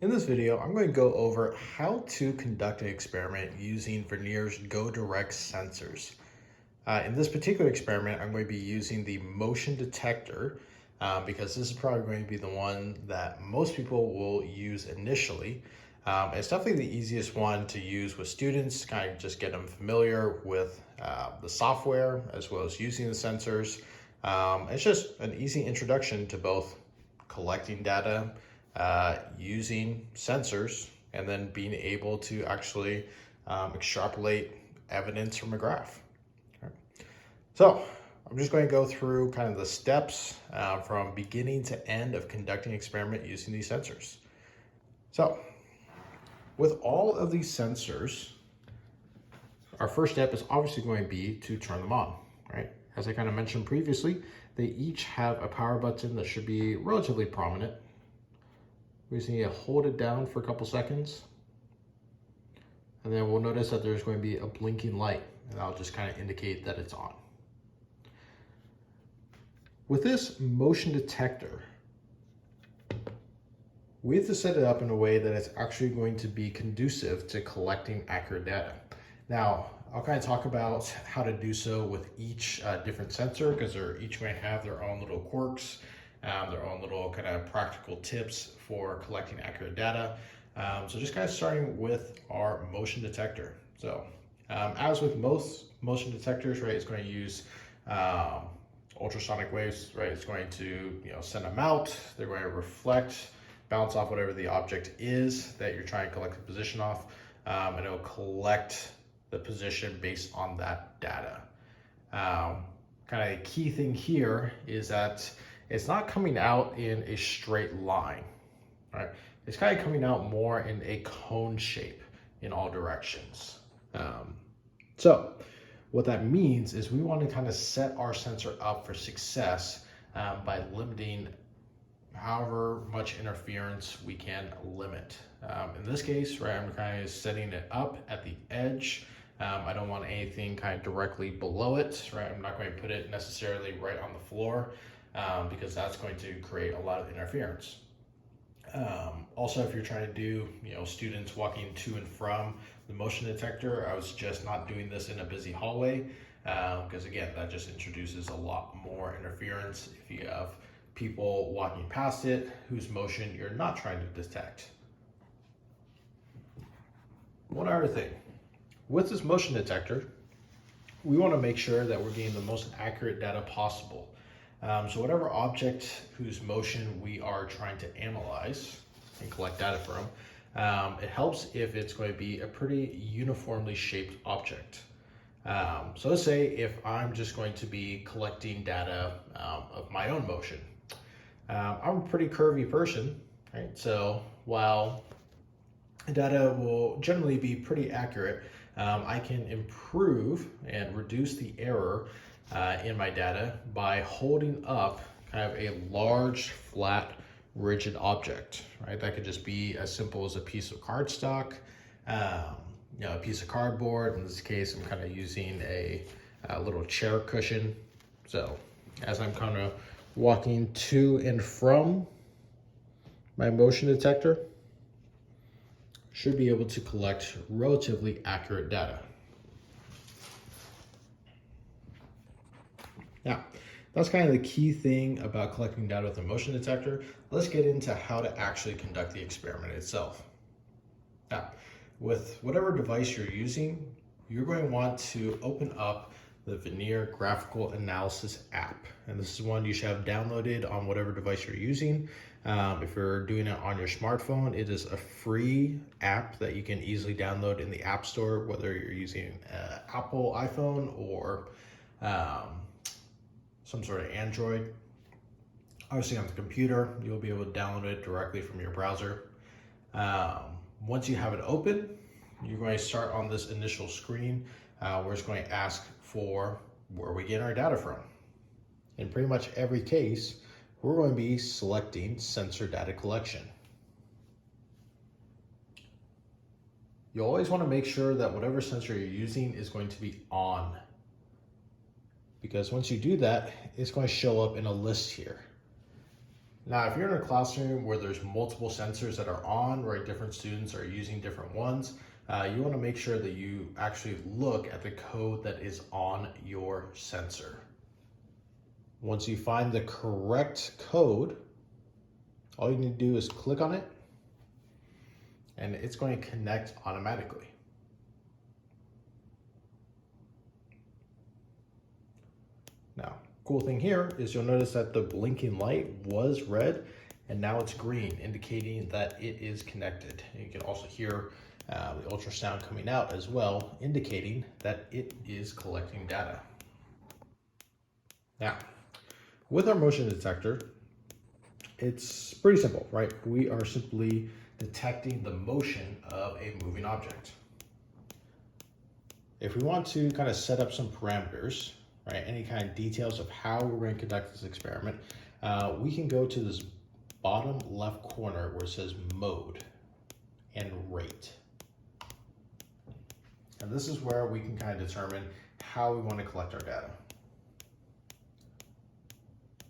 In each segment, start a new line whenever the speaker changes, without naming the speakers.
In this video, I'm going to go over how to conduct an experiment using Vernier's Go Direct sensors. In this particular experiment, I'm going to be using the motion detector because this is probably going to be the one that most people will use initially. It's definitely the easiest one to use with students, kind of just get them familiar with the software as well as using the sensors. It's just an easy introduction to both collecting data, using sensors, and then being able to actually extrapolate evidence from a graph. Okay. So I'm just going to go through kind of the steps from beginning to end of conducting an experiment using these sensors. So with all of these sensors, our first step is obviously going to be to turn them on, right? As I kind of mentioned previously, they each have a power button that should be relatively prominent. We just need to hold it down for a couple seconds. And then we'll notice that there's going to be a blinking light, and that'll just kind of indicate that it's on. With this motion detector, we have to set it up in a way that it's actually going to be conducive to collecting accurate data. Now, I'll kind of talk about how to do so with each different sensor because they're each going to have their own little quirks, their own little kind of practical tips for collecting accurate data. So just kind of starting with our motion detector. So as with most motion detectors, right, it's going to use ultrasonic waves, right? It's going to send them out. They're going to reflect, bounce off whatever the object is that you're trying to collect the position off, and it'll collect the position based on that data. Kind of the key thing here is that it's not coming out in a straight line, right? It's kind of coming out more in a cone shape in all directions. So what that means is we want to kind of set our sensor up for success by limiting however much interference we can limit. In this case, right, I'm kind of setting it up at the edge. I don't want anything kind of directly below it, right? I'm not going to put it necessarily right on the floor because that's going to create a lot of interference. Also, if you're trying to do, students walking to and from the motion detector, I would suggest not doing this in a busy hallway because again, that just introduces a lot more interference if you have people walking past it whose motion you're not trying to detect. One other thing, with this motion detector, we want to make sure that we're getting the most accurate data possible. So whatever object whose motion we are trying to analyze and collect data from, it helps if it's going to be a pretty uniformly shaped object. So let's say if I'm just going to be collecting data of my own motion. I'm a pretty curvy person, right? So while data will generally be pretty accurate, I can improve and reduce the error in my data by holding up kind of a large, flat, rigid object, right? That could just be as simple as a piece of cardstock, a piece of cardboard. In this case, I'm kind of using a little chair cushion. So as I'm kind of walking to and from my motion detector, should be able to collect relatively accurate data. Now, that's kind of the key thing about collecting data with a motion detector. Let's get into how to actually conduct the experiment itself. Now, with whatever device you're using, you're going to want to open up the Vernier Graphical Analysis app. And this is one you should have downloaded on whatever device you're using. If you're doing it on your smartphone, it is a free app that you can easily download in the App Store, whether you're using Apple iPhone or some sort of Android. Obviously on the computer, you'll be able to download it directly from your browser. Once you have it open, you're going to start on this initial screen where it's going to ask for where we get our data from. In pretty much every case, we're going to be selecting sensor data collection. You always want to make sure that whatever sensor you're using is going to be on, because once you do that, it's going to show up in a list here. Now, if you're in a classroom where there's multiple sensors that are on, right, different students are using different ones, you want to make sure that you actually look at the code that is on your sensor. Once you find the correct code, all you need to do is click on it and it's going to connect automatically. Now, cool thing here is you'll notice that the blinking light was red and now it's green, indicating that it is connected. And you can also hear the ultrasound coming out as well, indicating that it is collecting data. Now, with our motion detector, it's pretty simple, right? We are simply detecting the motion of a moving object. If we want to kind of set up some parameters, right, any kind of details of how we're going to conduct this experiment, we can go to this bottom left corner where it says mode and rate. And this is where we can kind of determine how we want to collect our data.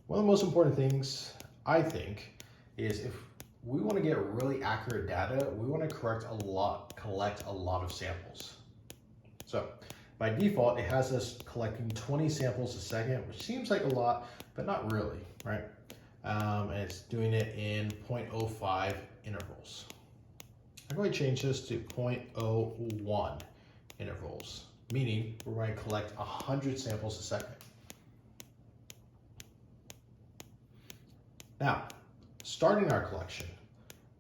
One of the most important things, I think, is if we want to get really accurate data, we want to collect a lot of samples. So by default, it has us collecting 20 samples a second, which seems like a lot, but not really, right? And it's doing it in 0.05 intervals. I'm going to change this to 0.01 intervals, meaning we're going to collect 100 samples a second. Now, starting our collection,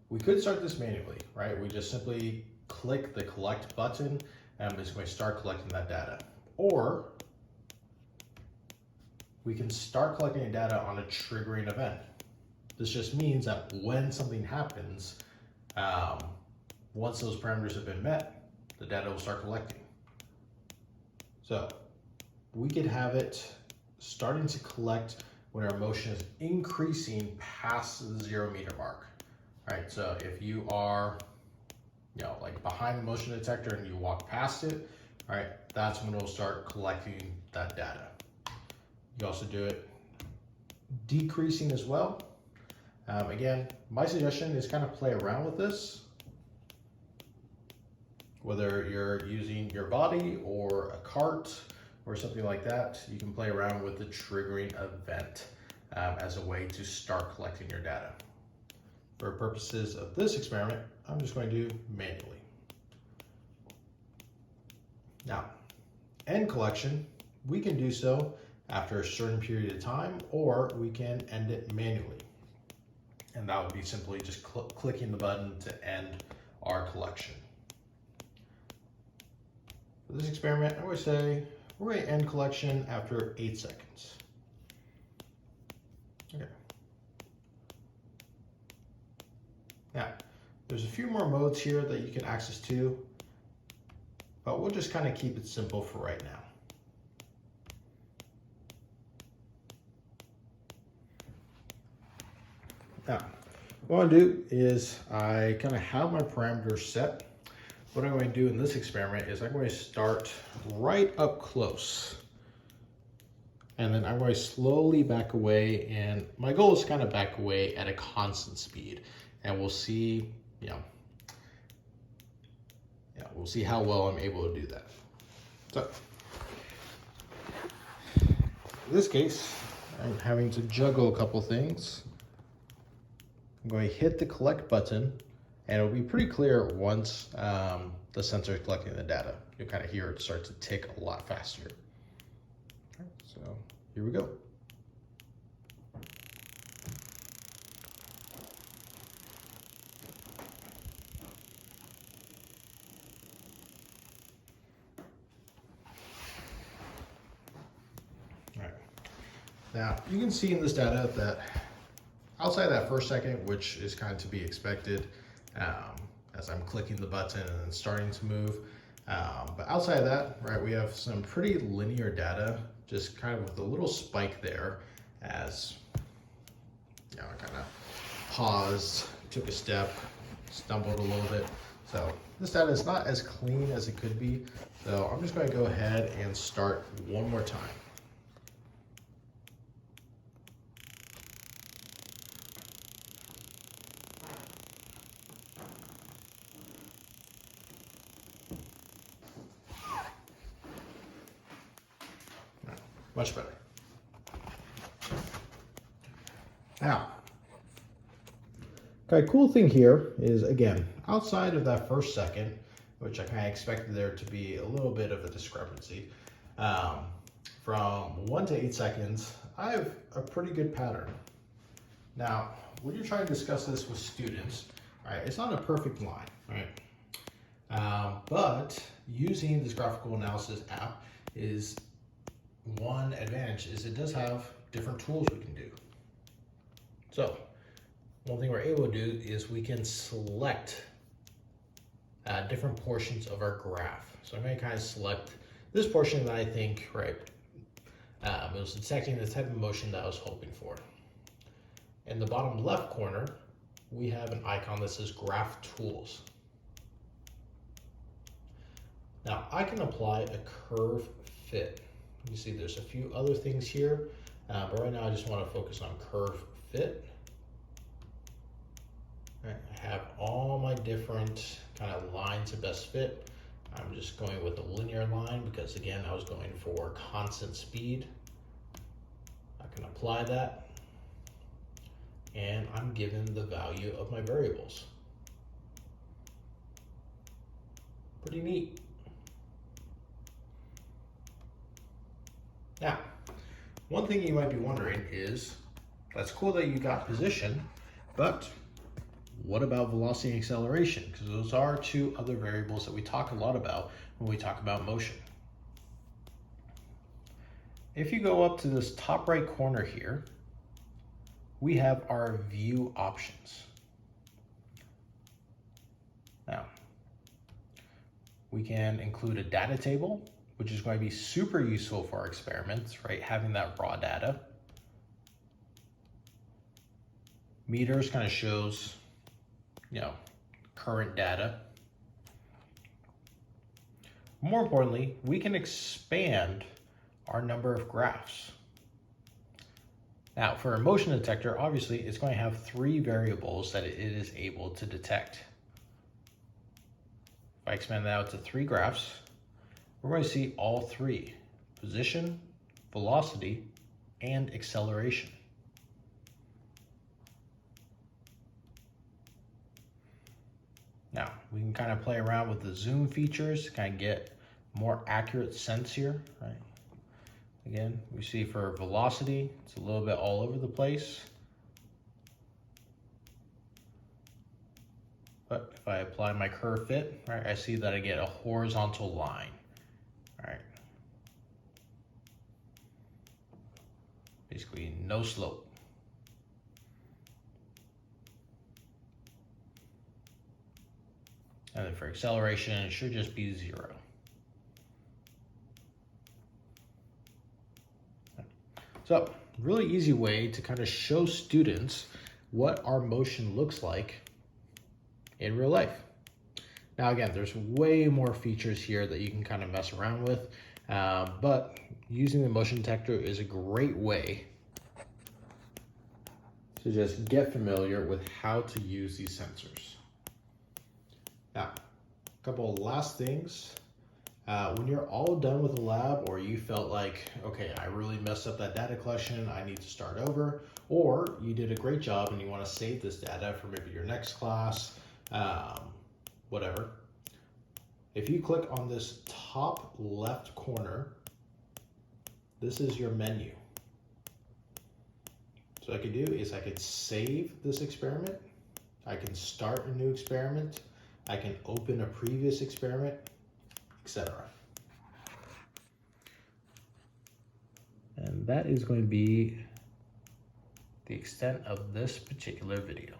we could start this manually, right? We just simply click the collect button and it's going to start collecting that data. Or we can start collecting data on a triggering event. This just means that when something happens, once those parameters have been met, the data will start collecting. So we could have it starting to collect when our motion is increasing past the 0 meter mark. All right, so if you are, like behind the motion detector and you walk past it, all right, that's when it'll start collecting that data. You also do it decreasing as well. Again, my suggestion is kind of play around with this. Whether you're using your body or a cart or something like that, you can play around with the triggering event as a way to start collecting your data. For purposes of this experiment, I'm just going to do manually. Now, end collection, we can do so after a certain period of time, or we can end it manually. And that would be simply just clicking the button to end our collection. For this experiment, I would say we're going to end collection after 8 seconds. Okay. Now, there's a few more modes here that you can access to, but we'll just kind of keep it simple for right now. Now, what I'll do is I kind of have my parameters set. What I'm going to do in this experiment is I'm going to start right up close. And then I'm going to slowly back away, and my goal is to kind of back away at a constant speed. And we'll see, we'll see how well I'm able to do that. So, in this case, I'm having to juggle a couple things. I'm going to hit the collect button, and it'll be pretty clear once the sensor is collecting the data. You'll kind of hear it start to tick a lot faster. Okay, so here we go. All right. Now you can see in this data that outside that first second, which is kind of to be expected, as I'm clicking the button and then starting to move. But outside of that, right, we have some pretty linear data, just kind of with a little spike there as, I kind of paused, took a step, stumbled a little bit. So this data is not as clean as it could be. So I'm just going to go ahead and start one more time. Much better. Now, okay, cool thing here is, again, outside of that first second, which I kind of expected there to be a little bit of a discrepancy, from 1 to 8 seconds, I have a pretty good pattern. Now, when you're trying to discuss this with students, right, it's not a perfect line, right? But using this graphical analysis app is one advantage is it does have different tools we can do. So one thing we're able to do is we can select different portions of our graph. So I'm going to kind of select this portion that I think, right, it was detecting the type of motion that I was hoping for. In the bottom left corner, we have an icon that says Graph Tools. Now I can apply a curve fit. You see there's a few other things here, but right now I just want to focus on curve fit. Right, I have all my different kind of lines of best fit. I'm just going with a linear line because, again, I was going for constant speed. I can apply that, and I'm given the value of my variables. Pretty neat. Now, one thing you might be wondering is, that's cool that you got position, but what about velocity and acceleration? Because those are two other variables that we talk a lot about when we talk about motion. If you go up to this top right corner here, we have our view options. Now, we can include a data table, which is going to be super useful for our experiments, right? Having that raw data. Meters kind of shows, current data. More importantly, we can expand our number of graphs. Now, for a motion detector, obviously, it's going to have 3 variables that it is able to detect. If I expand that out to 3 graphs, we're going to see all 3: position, velocity, and acceleration. Now, we can kind of play around with the zoom features to kind of get more accurate sense here, right? Again, we see for velocity, it's a little bit all over the place. But if I apply my curve fit, right, I see that I get a horizontal line, right? Basically no slope. And then for acceleration, it should just be 0. So, really easy way to kind of show students what our motion looks like in real life. Now again, there's way more features here that you can kind of mess around with, but using the motion detector is a great way to just get familiar with how to use these sensors. Now, a couple of last things. When you're all done with the lab, or you felt like, okay, I really messed up that data collection, I need to start over, or you did a great job and you want to save this data for maybe your next class, whatever. If you click on this top left corner, this is your menu. So what I could do is I could save this experiment, I can start a new experiment, I can open a previous experiment, etc. And that is going to be the extent of this particular video.